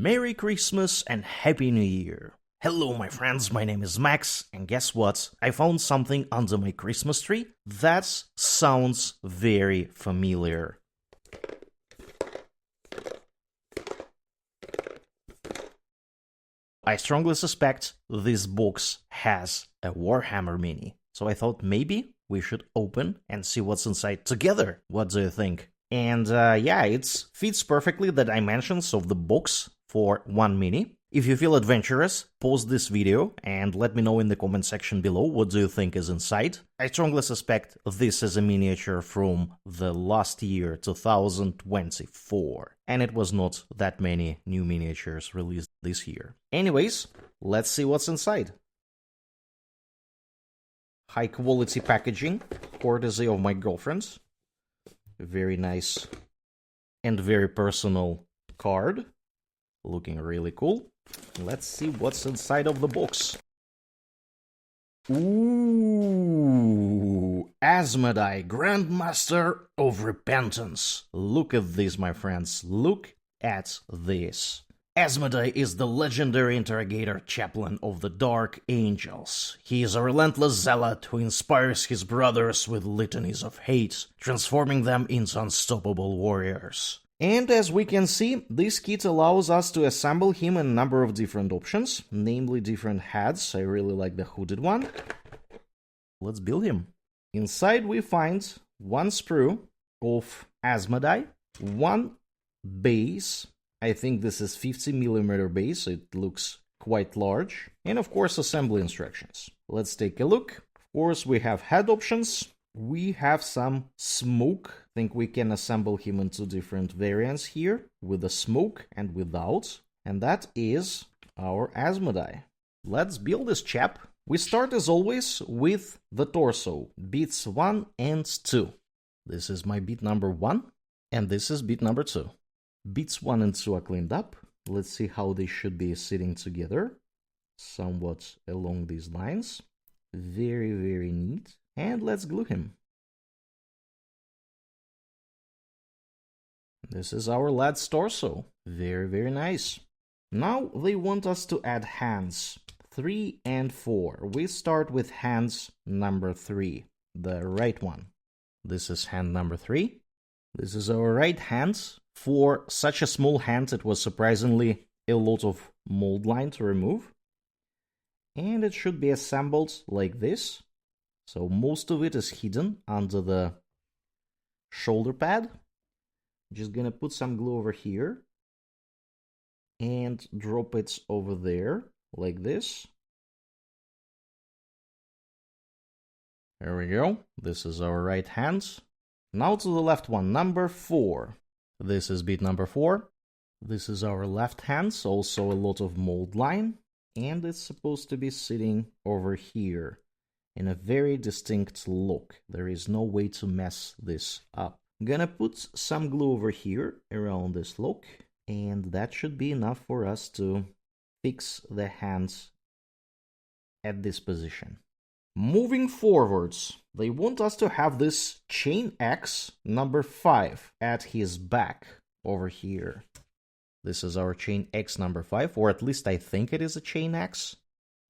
Merry Christmas and Happy New Year! Hello my friends, my name is Max, and guess what? I found something under my Christmas tree that sounds very familiar. I strongly suspect this box has a Warhammer mini, so I thought maybe we should open and see what's inside together. What do you think? And yeah, it fits perfectly the dimensions of the box for one mini. If you feel adventurous, pause this video and let me know in the comment section below what do you think is inside. I strongly suspect this is a miniature from the last year, 2024, and it was not that many new miniatures released this year. Anyways, let's see what's inside. High quality packaging, courtesy of my girlfriend. Very nice and very personal card. Looking really cool. Let's see what's inside of the box. Ooh, Asmodai, Grandmaster of Repentance. Look at this, my friends. Look at this. Asmodai is the legendary Interrogator-Chaplain of the Dark Angels. He is a relentless zealot who inspires his brothers with litanies of hate, transforming them into unstoppable warriors. And as we can see, this kit allows us to assemble him in a number of different options, namely different heads. I really like the hooded one. Let's build him. Inside we find one sprue of Asmodai, one base. I think this is 50mm base, so it looks quite large. And of course, assembly instructions. Let's take a look. Of course, we have head options. We have some smoke. I think we can assemble him into different variants here, with the smoke and without. And that is our Asmodai. Let's build this chap. We start as always with the torso, beats 1 and 2. This is my beat number 1, and this is beat number 2. Beats 1 and 2 are cleaned up. Let's see how they should be sitting together. Somewhat along these lines. Very, very neat. And let's glue him. This is our lad's torso. Very, very nice. Now they want us to add hands 3 and 4. We start with hands number 3, the right one. This is hand number 3. This is our right hand. For such a small hand, it was surprisingly a lot of mold line to remove. And it should be assembled like this. So most of it is hidden under the shoulder pad. Just gonna put some glue over here and drop it over there like this. There we go. This is our right hand. Now to the left one, number 4. This is beat number 4. This is our left hand, also a lot of mold line. And it's supposed to be sitting over here in a very distinct look. There is no way to mess this up. I'm gonna put some glue over here around this look, and that should be enough for us to fix the hands at this position. Moving forwards, they want us to have this chain X number 5 at his back over here. This is our chain X number 5, or at least I think it is a chain X.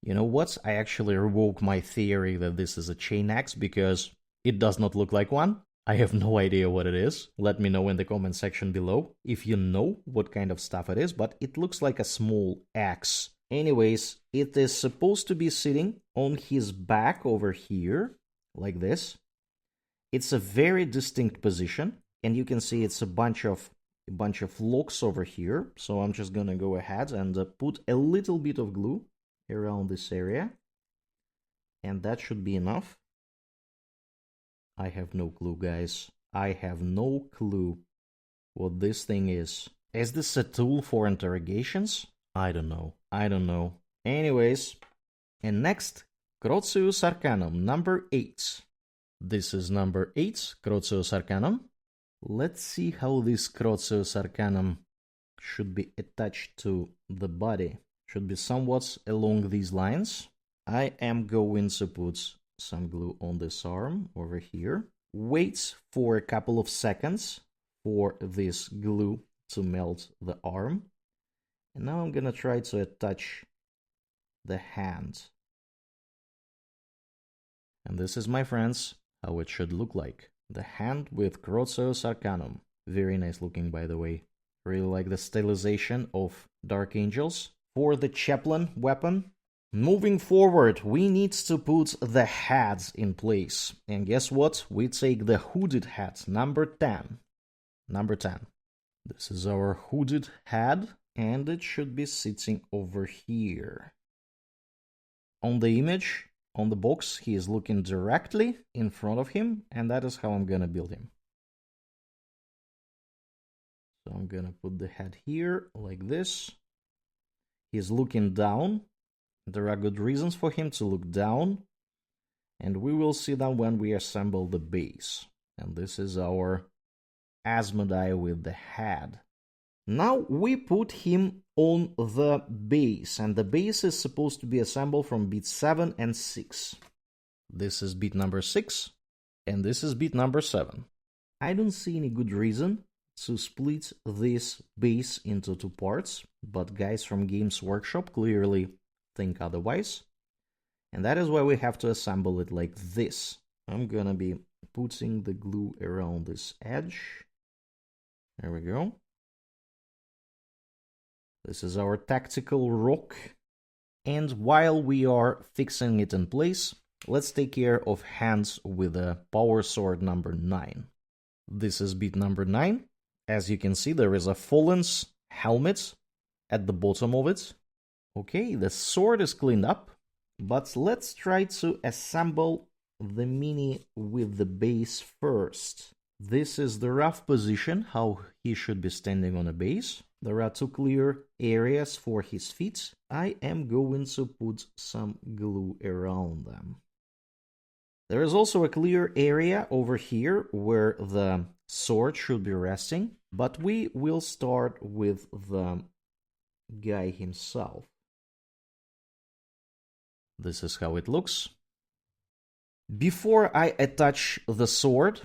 You know what? I actually revoke my theory that this is a chain X because it does not look like one. I have no idea what it is. Let me know in the comment section below if you know what kind of stuff it is, but it looks like a small axe. Anyways, it is supposed to be sitting on his back over here, like this. It's a very distinct position, and you can see it's a bunch of locks over here. So I'm just gonna go ahead and put a little bit of glue around this area, and that should be enough. I have no clue, guys. I have no clue what this thing is. Is this a tool for interrogations? I don't know. Anyways, and next, crozius arcanum number 8. This is number 8, crozius arcanum. Let's see how this crozius arcanum should be attached to the body. Should be somewhat along these lines. I am going to put some glue on this arm over here. Wait for a couple of seconds for this glue to melt the arm. And now I'm gonna try to attach the hand. And this is, my friends, how it should look like. The hand with crozius arcanum. Very nice looking, by the way. Really like the stylization of Dark Angels. For the Chaplain weapon, moving forward, we need to put the heads in place. And guess what? We take the hooded hat, number 10. Number 10. This is our hooded head, and it should be sitting over here. On the image, on the box, he is looking directly in front of him, and that is how I'm gonna build him. So I'm gonna put the head here, like this. He's looking down. There are good reasons for him to look down, and we will see that when we assemble the base. And this is our Asmodai with the head. Now we put him on the base, and the base is supposed to be assembled from beat 7 and 6. This is beat number 6, and this is beat number 7. I don't see any good reason to split this base into 2 parts, but guys from Games Workshop clearly think otherwise, and that is why we have to assemble it like this. I'm gonna be putting the glue around this edge. There we go. This is our tactical rock. And while we are fixing it in place, let's take care of hands with a power sword number 9. This is beat number 9. As you can see, there is a Fallen's helmet at the bottom of it. Okay, the sword is cleaned up, but let's try to assemble the mini with the base first. This is the rough position, how he should be standing on a base. There are 2 clear areas for his feet. I am going to put some glue around them. There is also a clear area over here where the sword should be resting, but we will start with the guy himself. This is how it looks. Before I attach the sword,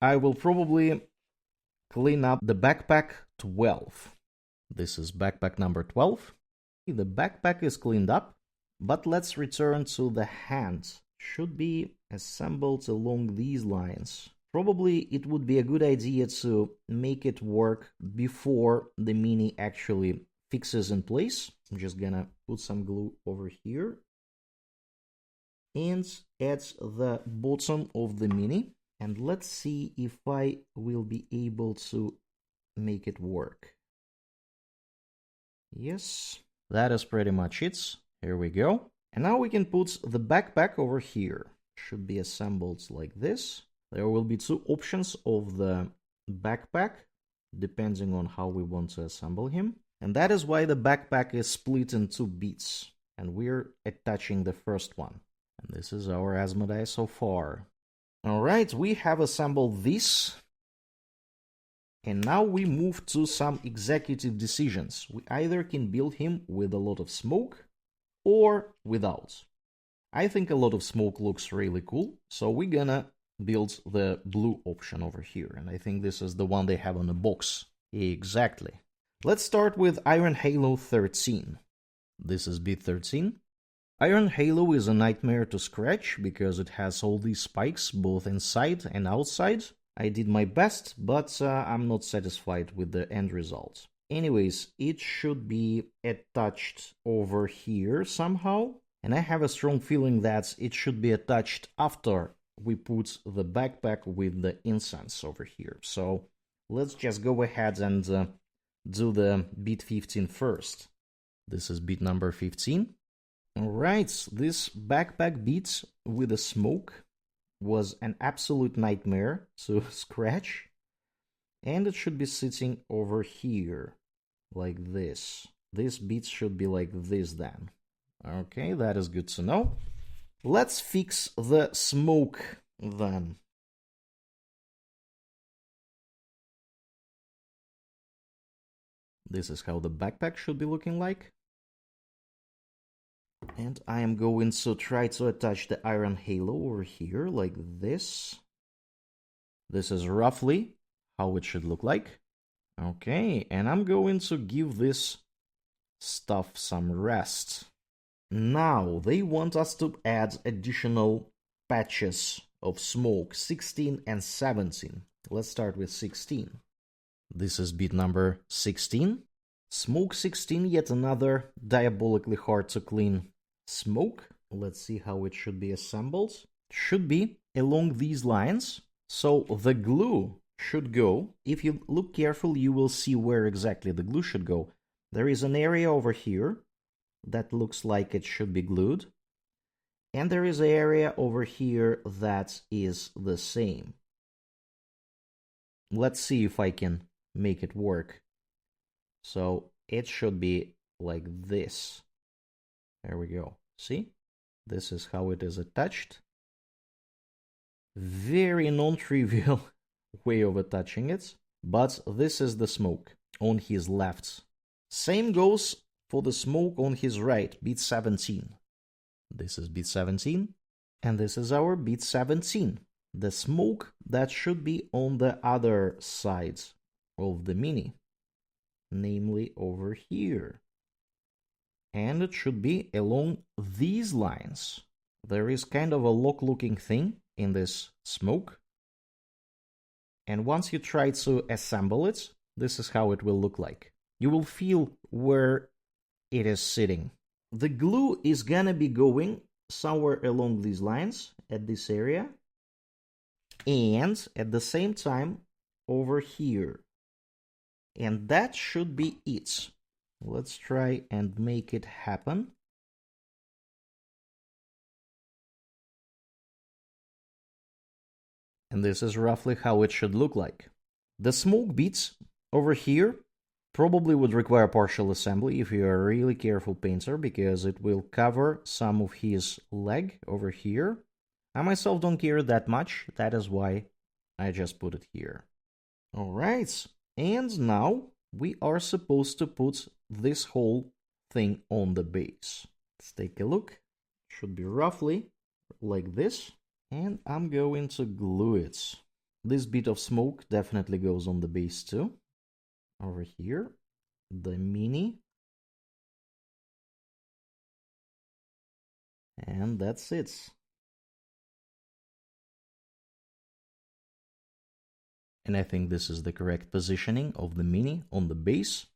I will probably clean up the backpack 12. This is backpack number 12. The backpack is cleaned up, but let's return to the hands. Should be assembled along these lines. Probably it would be a good idea to make it work before the mini actually fixes in place. I'm just gonna put some glue over here and add the bottom of the mini. And let's see if I will be able to make it work. Yes, that is pretty much it. Here we go. And now we can put the backpack over here. Should be assembled like this. There will be 2 options of the backpack, depending on how we want to assemble him. And that is why the backpack is split in 2 bits. And we're attaching the first one. And this is our Asmodai so far. Alright, we have assembled this. And now we move to some executive decisions. We either can build him with a lot of smoke or without. I think a lot of smoke looks really cool, so we're gonna build the blue option over here. And I think this is the one they have on the box. Exactly. Let's start with Iron Halo 13. This is beat 13. Iron Halo is a nightmare to scratch because it has all these spikes both inside and outside. I did my best, but I'm not satisfied with the end result. Anyways, it should be attached over here somehow. And I have a strong feeling that it should be attached after we put the backpack with the incense over here. So let's just go ahead and do the beat 15 first. This is beat number 15. Alright, this backpack beat with the smoke was an absolute nightmare to scratch. And it should be sitting over here, like this. This beat should be like this then. Okay, that is good to know. Let's fix the smoke then. This is how the backpack should be looking like. And I am going to try to attach the Iron Halo over here, like this. This is roughly how it should look like. Okay, and I'm going to give this stuff some rest. Now, they want us to add additional patches of smoke, 16 and 17. Let's start with 16. This is bit number 16. Smoke 16, yet another diabolically hard to clean smoke. Let's see how it should be assembled. Should be along these lines. So the glue should go. If you look carefully, you will see where exactly the glue should go. There is an area over here that looks like it should be glued. And there is an area over here that is the same. Let's see if I can make it work. So it should be like this. There we go. See? This is how it is attached. Very non-trivial way of attaching it. But this is the smoke on his left. Same goes for the smoke on his right, beat 17. This is beat 17. And this is our beat 17. The smoke that should be on the other side of the mini. Namely over here. And it should be along these lines. There is kind of a lock-looking thing in this smoke. And once you try to assemble it, this is how it will look like. You will feel where it is sitting. The glue is gonna be going somewhere along these lines at this area. And at the same time over here. And that should be it. Let's try and make it happen. And this is roughly how it should look like. The smoke beads over here probably would require partial assembly if you are a really careful painter, because it will cover some of his leg over here. I myself don't care that much, that is why I just put it here. Alright, and now we are supposed to put this whole thing on the base. Let's take a look. Should be roughly like this. And I'm going to glue it. This bit of smoke definitely goes on the base too. Over here, the mini. And that's it. And I think this is the correct positioning of the mini on the base.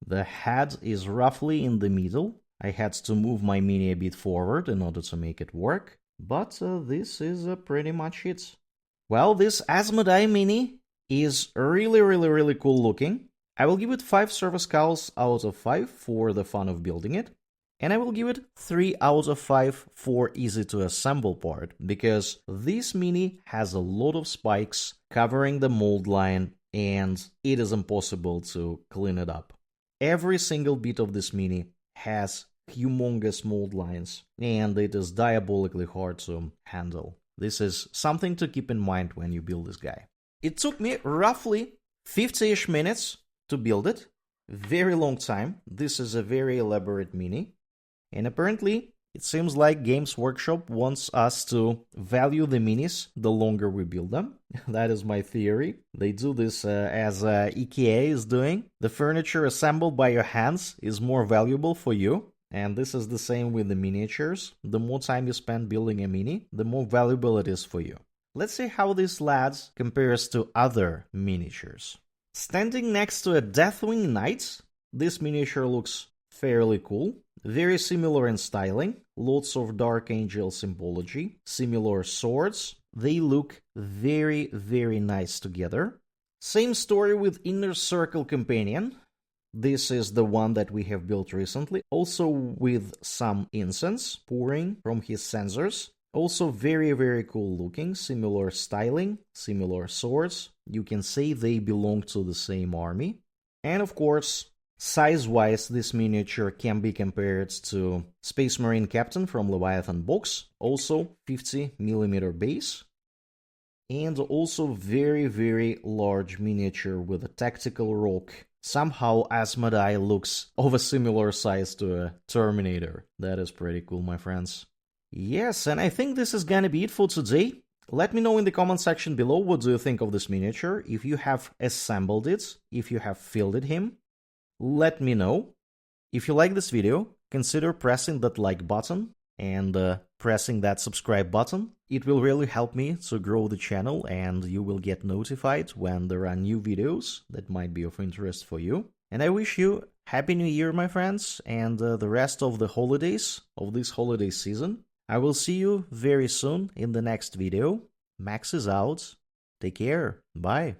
The head is roughly in the middle. I had to move my mini a bit forward in order to make it work. But this is pretty much it. Well, this Asmodai mini is really cool looking. I will give it 5 service cows out of 5 for the fun of building it. And I will give it 3 out of 5 for easy to assemble part, because this mini has a lot of spikes covering the mold line and it is impossible to clean it up. Every single bit of this mini has humongous mold lines and it is diabolically hard to handle. This is something to keep in mind when you build this guy. It took me roughly 50-ish minutes to build it. Very long time. This is a very elaborate mini. And apparently, it seems like Games Workshop wants us to value the minis the longer we build them. That is my theory. They do this as IKEA is doing. The furniture assembled by your hands is more valuable for you. And this is the same with the miniatures. The more time you spend building a mini, the more valuable it is for you. Let's see how this lad compares to other miniatures. Standing next to a Deathwing Knight, this miniature looks fairly cool. Very similar in styling. Lots of Dark Angel symbology. Similar swords. They look very nice together. Same story with Inner Circle Companion. This is the one that we have built recently, also with some incense pouring from his sensors. Also very cool looking, similar styling, similar swords. You can say they belong to the same army. And of course, size-wise, this miniature can be compared to Space Marine Captain from Leviathan box, also 50mm base. And also very large miniature with a tactical rock. Somehow Asmodai looks of a similar size to a Terminator. That is pretty cool, my friends. Yes, and I think this is gonna be it for today. Let me know in the comment section below what do you think of this miniature. If you have assembled it, if you have fielded him, let me know. If you like this video, consider pressing that like button and pressing that subscribe button. It will really help me to grow the channel, and you will get notified when there are new videos that might be of interest for you. And I wish you Happy New Year, my friends, and the rest of the holidays of this holiday season. I will see you very soon in the next video. Max is out. Take care. Bye.